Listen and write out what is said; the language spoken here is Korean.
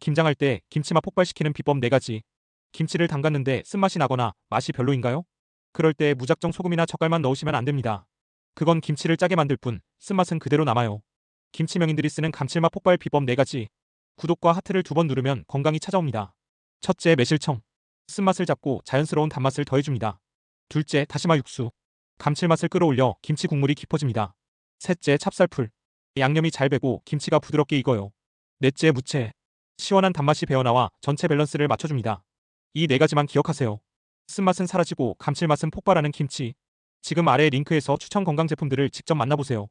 김장할 때 김치맛 폭발시키는 비법 4가지. 김치를 담갔는데 쓴맛이 나거나 맛이 별로인가요? 그럴 때 무작정 소금이나 젓갈만 넣으시면 안 됩니다. 그건 김치를 짜게 만들 뿐 쓴맛은 그대로 남아요. 김치 명인들이 쓰는 감칠맛 폭발 비법 4가지. 구독과 하트를 2번 누르면 건강이 찾아옵니다. 첫째, 매실청. 쓴맛을 잡고 자연스러운 단맛을 더해줍니다. 둘째, 다시마 육수. 감칠맛을 끌어올려 김치 국물이 깊어집니다. 셋째, 찹쌀풀. 양념이 잘 배고 김치가 부드럽게 익어요. 넷째, 무채. 시원한 단맛이 배어나와 전체 밸런스를 맞춰줍니다. 이 4가지만 기억하세요. 쓴맛은 사라지고 감칠맛은 폭발하는 김치. 지금 아래 링크에서 추천 건강 제품들을 직접 만나보세요.